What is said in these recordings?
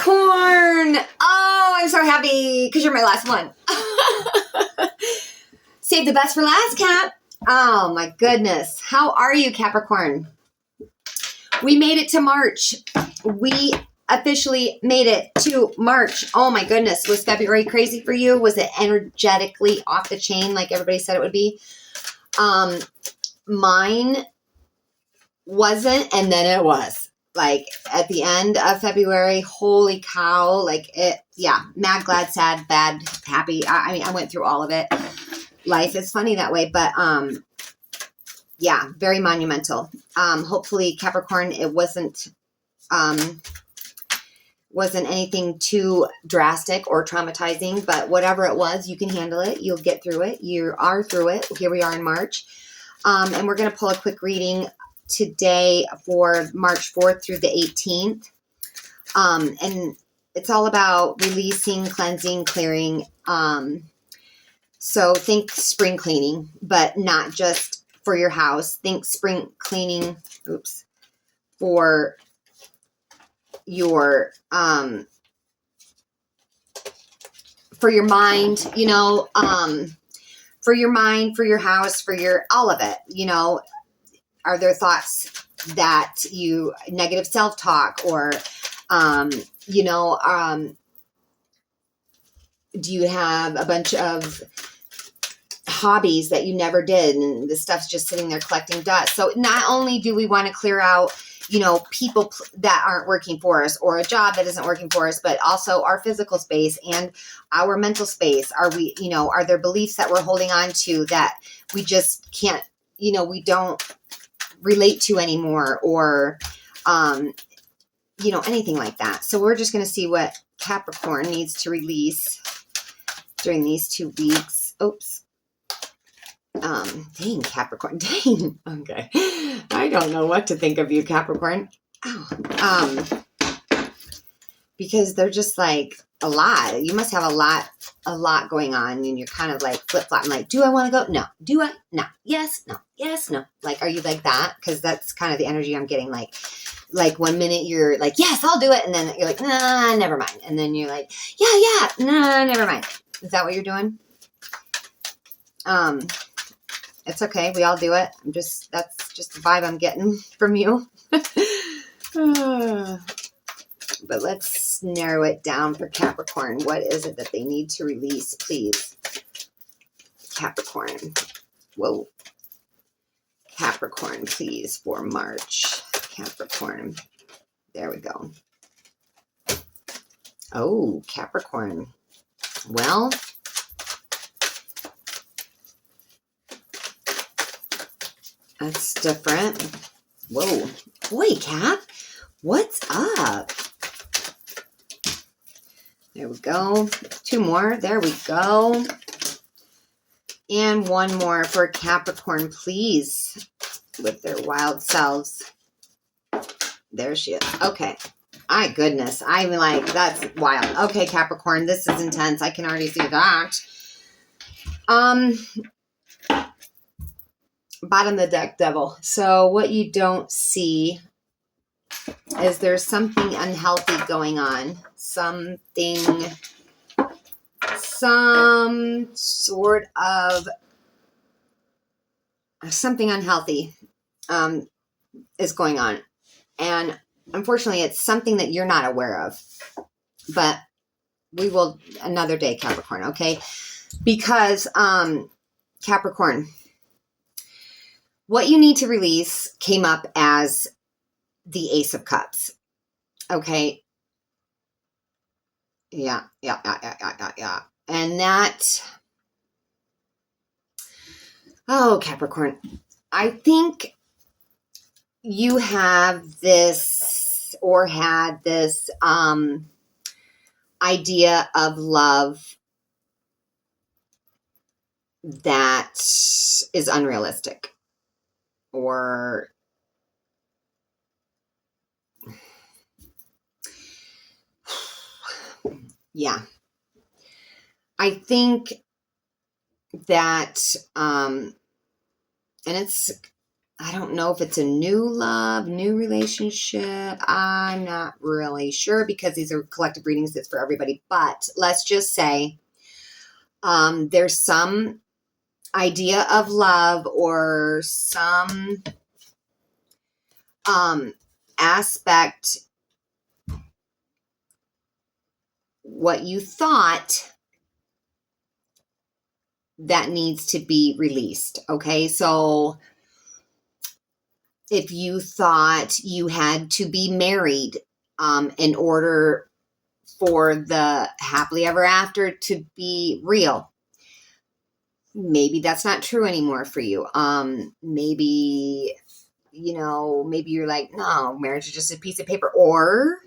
Capricorn. Oh, I'm so happy because you're my last one. Save the best for last, Cap. Oh my goodness. How are you, Capricorn? We made it to March. We officially made it to March. Oh my goodness. Was February crazy for you? Was it energetically off the chain like everybody said it would be? Mine wasn't, and then it was. Like at the end of February, holy cow, like it, yeah, mad, glad, sad, bad, happy. I mean, I went through all of it. Life is funny that way, but yeah, very monumental. Hopefully Capricorn, it wasn't anything too drastic or traumatizing, but whatever it was, you can handle it. You'll get through it. You are through it. Here we are in March. And we're going to pull a quick reading today for March 4th through the 18th. And it's all about releasing, cleansing, clearing. So think spring cleaning, but not just for your house. Think spring cleaning, for your mind, you know, for your mind, for your house, for your, all of it, you know. Are there thoughts that you, negative self-talk, or, you know, do you have a bunch of hobbies that you never did and the stuff's just sitting there collecting dust? So not only do we want to clear out, you know, people that aren't working for us or a job that isn't working for us, but also our physical space and our mental space. Are we, you know, are there beliefs that we're holding on to that we just can't, you know, we don't relate to anymore, or, you know, anything like that. So we're just going to see what Capricorn needs to release during these 2 weeks. Oops. Dang, Capricorn. Dang. Okay. I don't know what to think of you, Capricorn. Oh. Because they're just like a lot. You must have a lot going on, and you're kind of like flip-flopping, like, do I want to go? No. Do I? No. Yes. No. Yes. No. Like, are you like that? Because that's kind of the energy I'm getting. Like 1 minute you're like, yes, I'll do it. And then you're like, nah, never mind. And then you're like, yeah, nah, never mind. Is that what you're doing? It's okay. We all do it. That's just the vibe I'm getting from you. But let's narrow it down for Capricorn. What is it that they need to release, please? Capricorn. Whoa. Capricorn, please, for March. Capricorn. There we go. Oh, Capricorn. Well, that's different. Whoa. Boy, Cap. What's up? There we go. 2 more. There we go. And 1 more for Capricorn, please, with their wild selves. There she is. Okay. My goodness. I'm like, that's wild. Okay, Capricorn, this is intense. I can already see that. Bottom of the deck, Devil. So what you don't see is there's something unhealthy going on. Some sort of something unhealthy is going on. And unfortunately, it's something that you're not aware of. But we will another day, Capricorn, okay? Because Capricorn, what you need to release came up as the Ace of Cups. Okay. Yeah. And that, oh, Capricorn, I think you have this, or had this, idea of love that is unrealistic, or yeah, I think that, and it's I don't know if it's a new love, new relationship. I'm not really sure because these are collective readings. It's for everybody. But let's just say there's some idea of love or some aspect, what you thought, that needs to be released. Okay, so if you thought you had to be married in order for the happily ever after to be real, maybe that's not true anymore for you. Maybe, maybe you're like, no, marriage is just a piece of paper. Or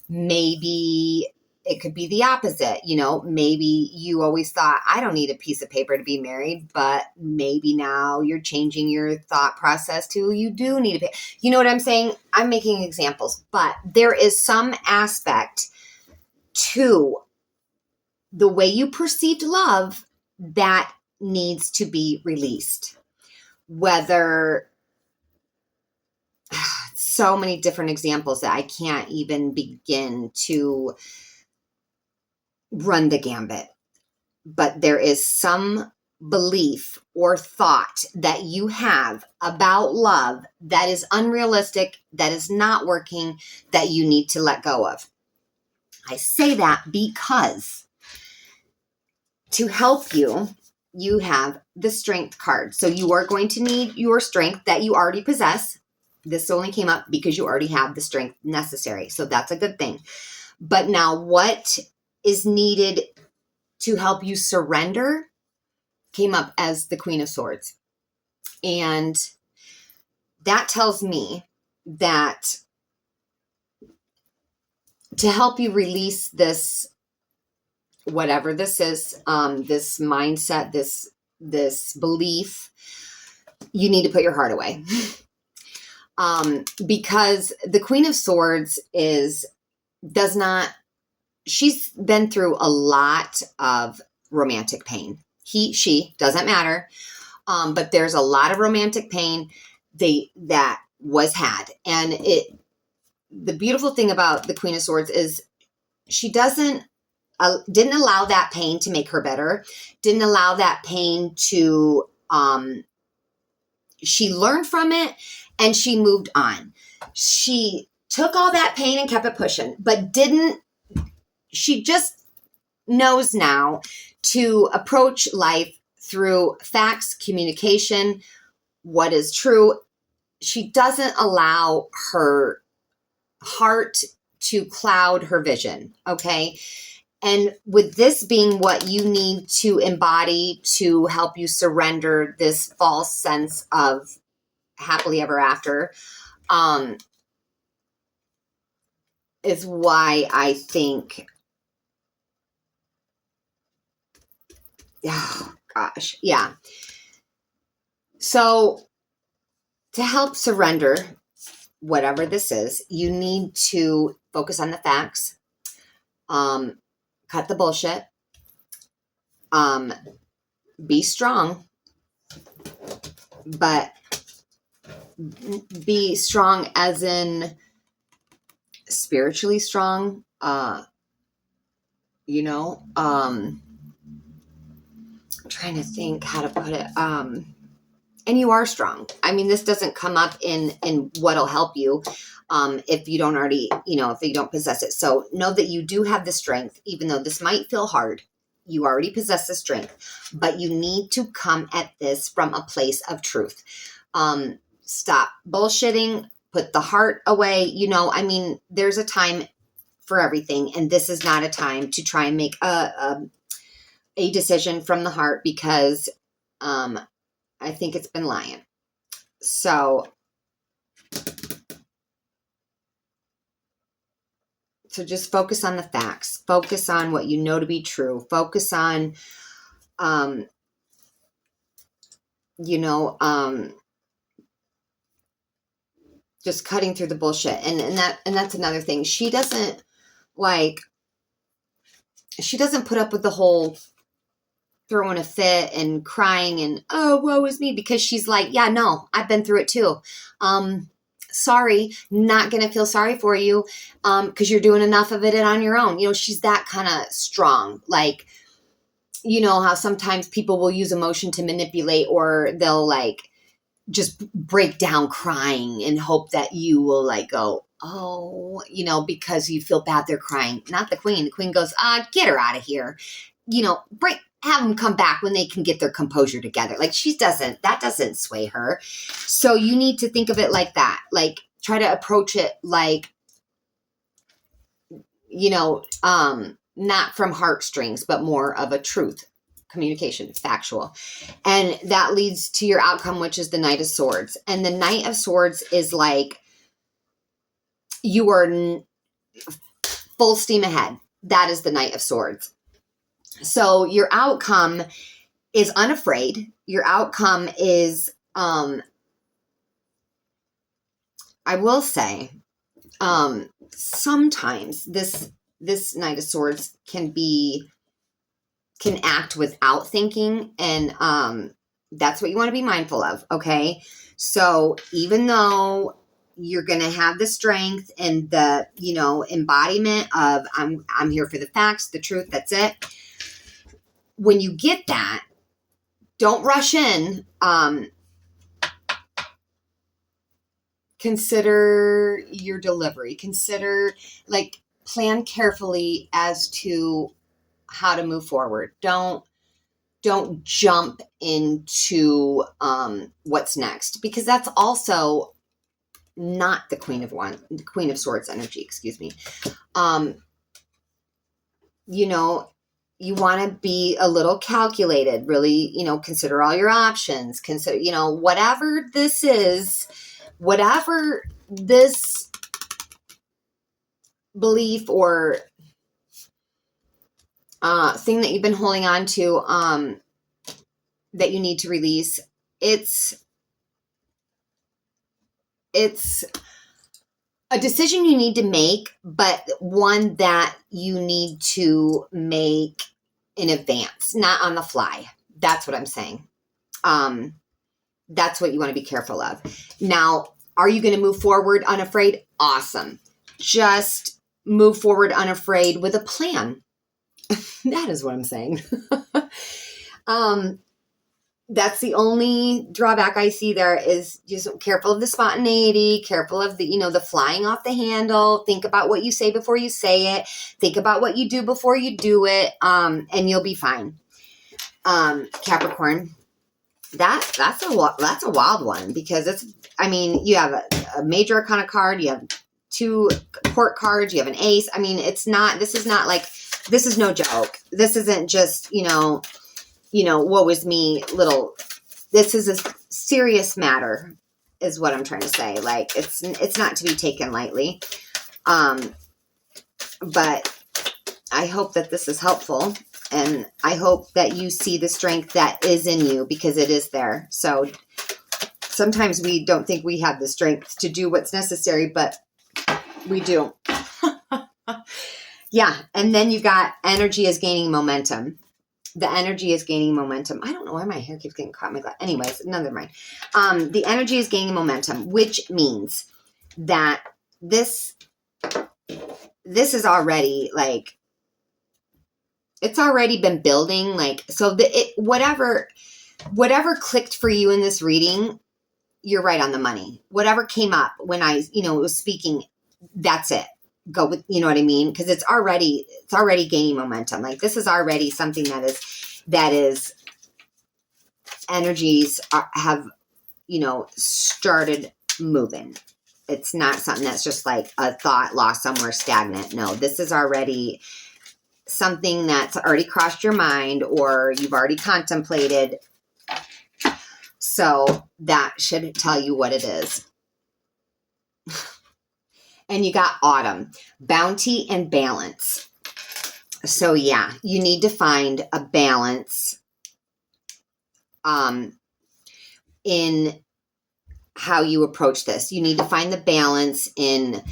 maybe it could be the opposite. Maybe you always thought, I don't need a piece of paper to be married, but maybe now you're changing your thought process to you do need a paper. You know what I'm saying? I'm making examples, but there is some aspect to the way you perceived love that needs to be released. Whether so many different examples that I can't even begin to run the gambit. But there is some belief or thought that you have about love that is unrealistic, that is not working, that you need to let go of. I say that because to help you, you have the strength card. So you are going to need your strength that you already possess. This only came up because you already have the strength necessary. So that's a good thing. But now what is needed to help you surrender came up as the Queen of Swords. And that tells me that to help you release this, whatever this is, this mindset, this belief, you need to put your heart away. Because the Queen of Swords she's been through a lot of romantic pain. She, doesn't matter. But there's a lot of romantic pain that was had. And the beautiful thing about the Queen of Swords is she didn't allow that pain to make her better, didn't allow that pain to, she learned from it and she moved on. She took all that pain and kept it pushing, but she just knows now to approach life through facts, communication, what is true. She doesn't allow her heart to cloud her vision, okay? And with this being what you need to embody to help you surrender this false sense of happily ever after, is why I think, oh gosh, yeah. So to help surrender whatever this is, you need to focus on the facts, cut the bullshit, be strong, but be strong as in spiritually strong, I'm trying to think how to put it, and you are strong. I mean, this doesn't come up in what'll help you, if you don't already, if you don't possess it. So know that you do have the strength, even though this might feel hard. You already possess the strength, but you need to come at this from a place of truth. Stop bullshitting, put the heart away. There's a time for everything. And this is not a time to try and make a decision from the heart because, I think it's been lying. So just focus on the facts. Focus on what you know to be true. Focus on, just cutting through the bullshit. And that's another thing. She doesn't put up with the whole throwing a fit and crying and, oh, woe is me, because she's like, yeah, no, I've been through it too. Sorry, not going to feel sorry for you, because you're doing enough of it on your own. You know, she's that kind of strong. Like, you know how sometimes people will use emotion to manipulate, or they'll like just break down crying and hope that you will like go, oh, you know, because you feel bad they're crying. Not the queen. The queen goes, get her out of here. You know, have them come back when they can get their composure together. Like that doesn't sway her. So you need to think of it like that. Like try to approach it like, you know, not from heartstrings, but more of a truth, communication, factual. And that leads to your outcome, which is the Knight of Swords. And the Knight of Swords is like, you are full steam ahead. That is the Knight of Swords. So your outcome is unafraid. Your outcome is, I will say, sometimes this Knight of Swords can act without thinking, and that's what you want to be mindful of. Okay, so even though you're going to have the strength and the, you know, embodiment of I'm here for the facts, the truth, that's it. When you get that, don't rush in. Consider your delivery. Consider, like, plan carefully as to how to move forward. Don't jump into what's next, because that's also not the Queen of Swords energy, excuse me. You know, you want to be a little calculated, really, you know, consider all your options, consider, you know, whatever this is, whatever this belief or thing that you've been holding on to, that you need to release, it's a decision you need to make, but one that you need to make in advance, not on the fly. That's what I'm saying. That's what you want to be careful of. Now, are you going to move forward unafraid? Awesome. Just move forward unafraid with a plan. That is what I'm saying. That's the only drawback I see there, is just careful of the spontaneity, careful of the, you know, the flying off the handle. Think about what you say before you say it. Think about what you do before you do it. And you'll be fine. Capricorn, that's a wild one, because you have a major arcana card, you have 2 court cards, you have an ace. I mean, this is no joke. This isn't just, you know, woe is me this is a serious matter, is what I'm trying to say. Like, it's not to be taken lightly. But I hope that this is helpful, and I hope that you see the strength that is in you, because it is there. So sometimes we don't think we have the strength to do what's necessary, but we do. Yeah. And then you got energy is gaining momentum. The energy is gaining momentum. I don't know why my hair keeps getting caught in my glass. Anyways, never mind. The energy is gaining momentum, which means that this is already like, it's already been building. Like, so whatever clicked for you in this reading, you're right on the money. Whatever came up when I, was speaking, that's it. Go with, you know what I mean? Because it's already gaining momentum. Like, this is already something that is energies have, started moving. It's not something that's just like a thought lost somewhere stagnant. No, this is already something that's already crossed your mind, or you've already contemplated. So that should tell you what it is. And you got autumn, bounty and balance. So yeah, you need to find a balance in how you approach this. You need to find the balance in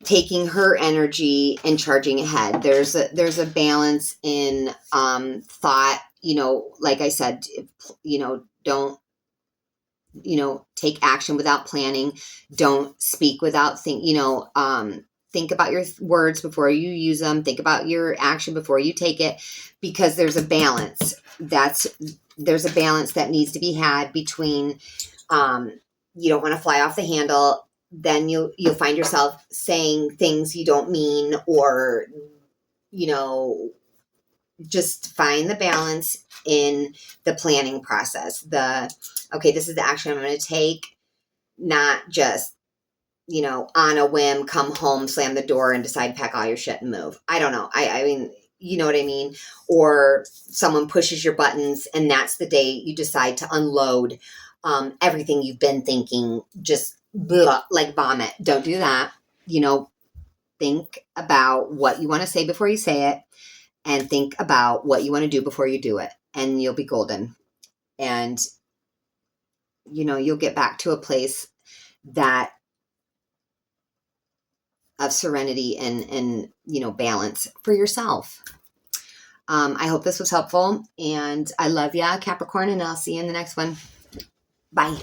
taking her energy and charging ahead. There's a balance in thought, like I said, don't, take action without planning. Don't speak without think about your words before you use them. Think about your action before you take it, because there's a balance. There's a balance that needs to be had between, you don't want to fly off the handle. Then you'll find yourself saying things you don't mean, or, just find the balance in the planning process. Okay, this is the action I'm going to take, not just, on a whim, come home, slam the door, and decide to pack all your shit and move. I don't know. I mean, you know what I mean? Or someone pushes your buttons, and that's the day you decide to unload everything you've been thinking, just like vomit. Don't do that. Think about what you want to say before you say it, and think about what you want to do before you do it, and you'll be golden. And, you'll get back to a place of serenity and balance for yourself. I hope this was helpful, and I love ya, Capricorn, and I'll see you in the next one. Bye.